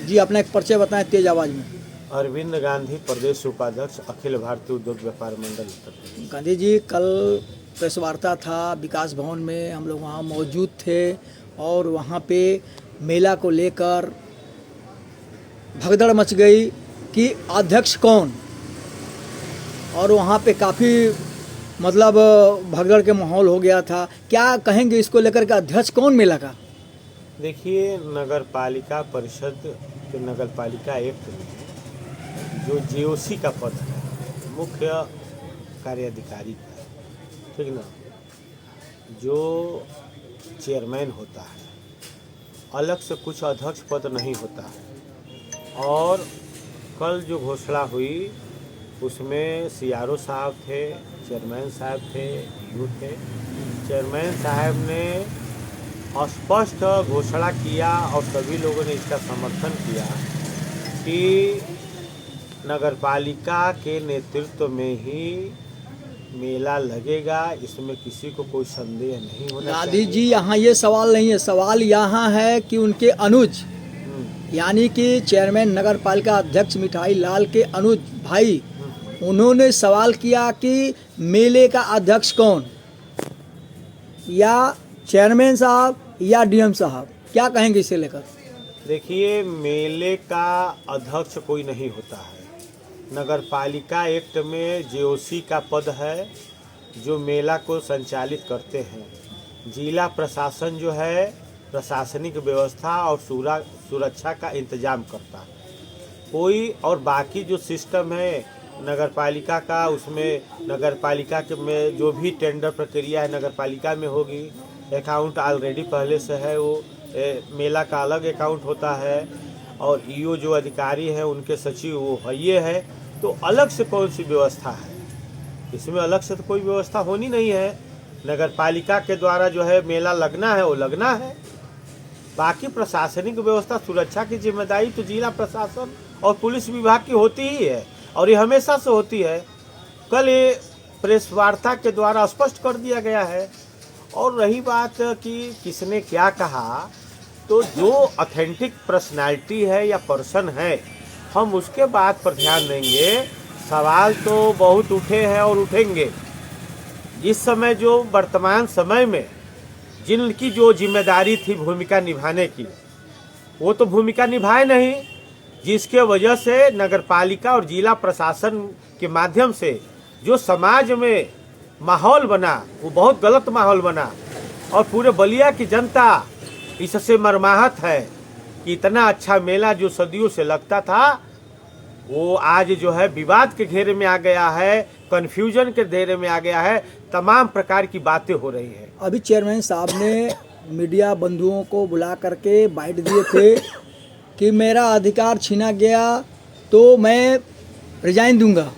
जी अपना एक परिचय बताएं तेज आवाज़ में। अरविंद गांधी, प्रदेश उपाध्यक्ष, अखिल भारतीय उद्योग व्यापार मंडल उत्तर प्रदेश। गांधी जी, कल प्रेस वार्ता था विकास भवन में, हम लोग वहाँ मौजूद थे और वहाँ पे मेला को लेकर भगदड़ मच गई कि अध्यक्ष कौन, और वहाँ पे काफ़ी मतलब भगदड़ के माहौल हो गया था। क्या कहेंगे इसको लेकर के अध्यक्ष कौन मेला का? देखिए, नगर पालिका परिषद के नगर पालिका एक्ट में जो जीओसी का पद है, मुख्य कार्याधिकारी का, ठीक ना, जो चेयरमैन होता है, अलग से कुछ अध्यक्ष पद नहीं होता है। और कल जो घोषणा हुई उसमें सीआरओ साहब थे, चेयरमैन साहब थे, यू थे। चेयरमैन साहब ने स्पष्ट घोषणा किया और सभी लोगों ने इसका समर्थन किया कि नगरपालिका के नेतृत्व में ही मेला लगेगा, इसमें किसी को कोई संदेह नहीं होना गांधी चाहिए। जी, यहाँ ये सवाल नहीं है, सवाल यहाँ है कि उनके अनुज यानी कि चेयरमैन नगर पालिका अध्यक्ष मिठाई लाल के अनुज भाई, उन्होंने सवाल किया कि मेले का अध्यक्ष कौन, या चेयरमैन साहब या डीएम साहब, क्या कहेंगे इसे लेकर? देखिए, मेले का अध्यक्ष कोई नहीं होता है। नगर पालिका एक्ट में जीओसी का पद है जो मेला को संचालित करते हैं। जिला प्रशासन जो है प्रशासनिक व्यवस्था और सुरक्षा का इंतजाम करता है कोई, और बाकी जो सिस्टम है नगर पालिका का, उसमें नगर पालिका के में जो भी टेंडर प्रक्रिया है नगर पालिका में होगी। अकाउंट ऑलरेडी पहले से है, वो मेला का अलग अकाउंट होता है, और ईओ जो अधिकारी हैं उनके सचिव वो है, ये है। तो अलग से कौन सी व्यवस्था है इसमें? अलग से तो कोई व्यवस्था होनी नहीं है। नगर पालिका के द्वारा जो है मेला लगना है वो लगना है। बाकी प्रशासनिक व्यवस्था, सुरक्षा की जिम्मेदारी तो जिला प्रशासन और पुलिस विभाग की होती ही है, और ये हमेशा से होती है। कल ये प्रेस वार्ता के द्वारा स्पष्ट कर दिया गया है। और रही बात कि किसने क्या कहा, तो जो ऑथेंटिक पर्सनालिटी है या पर्सन है, हम उसके बात पर ध्यान देंगे। सवाल तो बहुत उठे हैं और उठेंगे। इस समय जो वर्तमान समय में जिनकी जो जिम्मेदारी थी भूमिका निभाने की, वो तो भूमिका निभाए नहीं, जिसके वजह से नगरपालिका और जिला प्रशासन के माध्यम से जो समाज में माहौल बना वो बहुत गलत माहौल बना, और पूरे बलिया की जनता इससे मर्माहत है कि इतना अच्छा मेला जो सदियों से लगता था वो आज जो है विवाद के घेरे में आ गया है, कन्फ्यूजन के घेरे में आ गया है, तमाम प्रकार की बातें हो रही हैं। अभी चेयरमैन साहब ने मीडिया बंधुओं को बुला करके बाइट दिए थे कि मेरा अधिकार छीना गया तो मैं रिजाइन दूंगा,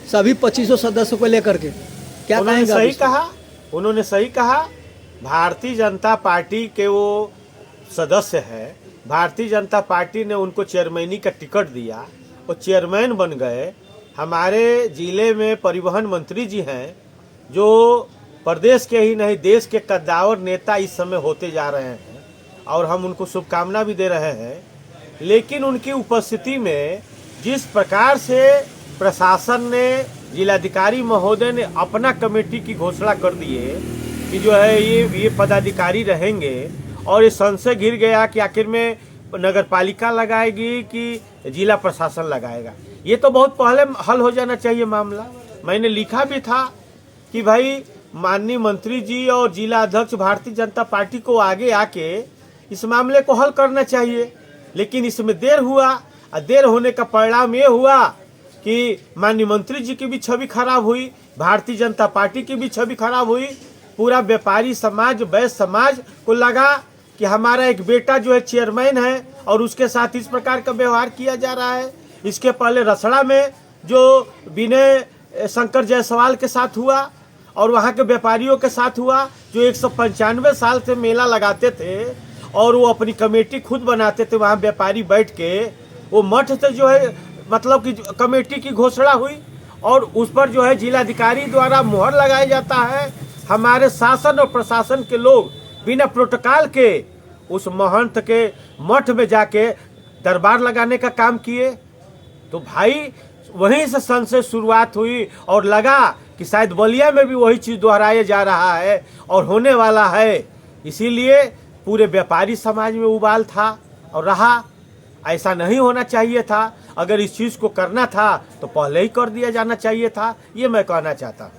सभी 2500 सदस्यों को लेकर के। क्या उन्होंने कहेंगे? सही कहा, उन्होंने सही कहा। भारतीय जनता पार्टी के वो सदस्य है, भारतीय जनता पार्टी ने उनको चेयरमैनी का टिकट दिया, वो चेयरमैन बन गए। हमारे जिले में परिवहन मंत्री जी हैं जो प्रदेश के ही नहीं देश के कद्दावर नेता इस समय होते जा रहे हैं, और हम उनको शुभकामना भी दे रहे हैं। लेकिन उनकी उपस्थिति में जिस प्रकार से प्रशासन ने, जिलाधिकारी महोदय ने अपना कमेटी की घोषणा कर दी है कि जो है ये पदाधिकारी रहेंगे, और ये संशय घिर गया कि आखिर में नगर पालिका लगाएगी कि जिला प्रशासन लगाएगा। ये तो बहुत पहले हल हो जाना चाहिए मामला। मैंने लिखा भी था कि भाई माननीय मंत्री जी और जिला अध्यक्ष भारतीय जनता पार्टी को आगे आके इस मामले को हल करना चाहिए, लेकिन इसमें देर हुआ, और देर होने का परिणाम ये हुआ कि माननीय मंत्री जी की भी छवि खराब हुई, भारतीय जनता पार्टी की भी छवि खराब हुई। पूरा व्यापारी समाज, वैश्य समाज को लगा कि हमारा एक बेटा जो है चेयरमैन है और उसके साथ इस प्रकार का व्यवहार किया जा रहा है। इसके पहले रसड़ा में जो विनय शंकर जायसवाल के साथ हुआ और वहाँ के व्यापारियों के साथ हुआ, जो 195 साल से मेला लगाते थे और वो अपनी कमेटी खुद बनाते थे, वहाँ व्यापारी बैठ के वो मठ से जो है मतलब कि कमेटी की घोषणा हुई, और उस पर जो है जिलाधिकारी द्वारा मुहर लगाया जाता है। हमारे शासन और प्रशासन के लोग बिना प्रोटोकॉल के उस महंत के मठ में जाके दरबार लगाने का काम किए। तो भाई वहीं से संशय शुरुआत हुई और लगा कि शायद बलिया में भी वही चीज़ दोहराया जा रहा है और होने वाला है। इसीलिए पूरे व्यापारी समाज में उबाल था और रहा। ऐसा नहीं होना चाहिए था। अगर इस चीज़ को करना था तो पहले ही कर दिया जाना चाहिए था, ये मैं कहना चाहता हूँ।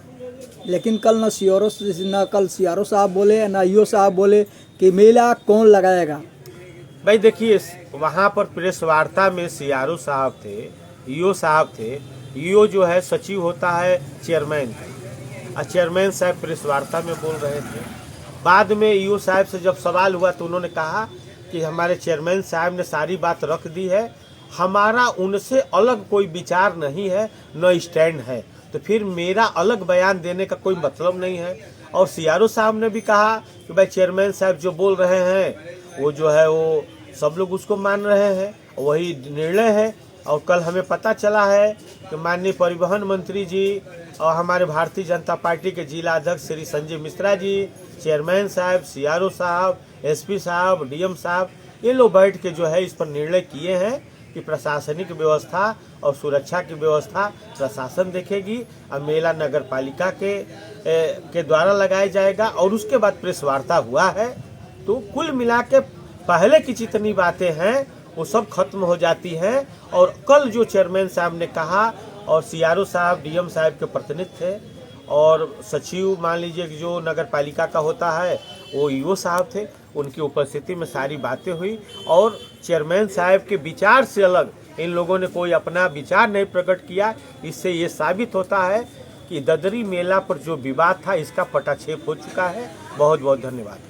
लेकिन कल न कल सीआरओ साहब बोले न ईओ साहब बोले कि मेला कौन लगाएगा। भाई देखिए, वहाँ पर प्रेस वार्ता में सीआरओ साहब थे, ईओ साहब थे। ईओ जो है सचिव होता है चेयरमैन का, और चेयरमैन साहब प्रेस वार्ता में बोल रहे थे। बाद में ईओ साहब से जब सवाल हुआ तो उन्होंने कहा कि हमारे चेयरमैन साहब ने सारी बात रख दी है, हमारा उनसे अलग कोई विचार नहीं है, न स्टैंड है, तो फिर मेरा अलग बयान देने का कोई मतलब नहीं है। और सीआरओ साहब ने भी कहा कि भाई चेयरमैन साहब जो बोल रहे हैं वो जो है वो सब लोग उसको मान रहे हैं, वही निर्णय है। और कल हमें पता चला है कि माननीय परिवहन मंत्री जी और हमारे भारतीय जनता पार्टी के जिला अध्यक्ष श्री संजय मिश्रा जी, चेयरमैन साहब, सीआरओ साहब, एसपी साहब, डीएम साहब, ये लोग बैठ के जो है इस पर निर्णय किए हैं कि प्रशासनिक व्यवस्था और सुरक्षा की व्यवस्था प्रशासन देखेगी और मेला नगर पालिका के द्वारा लगाया जाएगा। और उसके बाद प्रेस वार्ता हुआ है। तो कुल मिला के पहले की जितनी बातें हैं वो सब खत्म हो जाती हैं। और कल जो चेयरमैन साहब ने कहा और सीआरओ साहब, डीएम साहब के प्रतिनिधि थे और सचिव मान लीजिए कि जो नगर पालिका का होता है वो ईओ साहब थे, उनकी उपस्थिति में सारी बातें हुई। और चेयरमैन साहब के विचार से अलग इन लोगों ने कोई अपना विचार नहीं प्रकट किया। इससे ये साबित होता है कि ददरी मेला पर जो विवाद था इसका पटाक्षेप हो चुका है। बहुत बहुत धन्यवाद।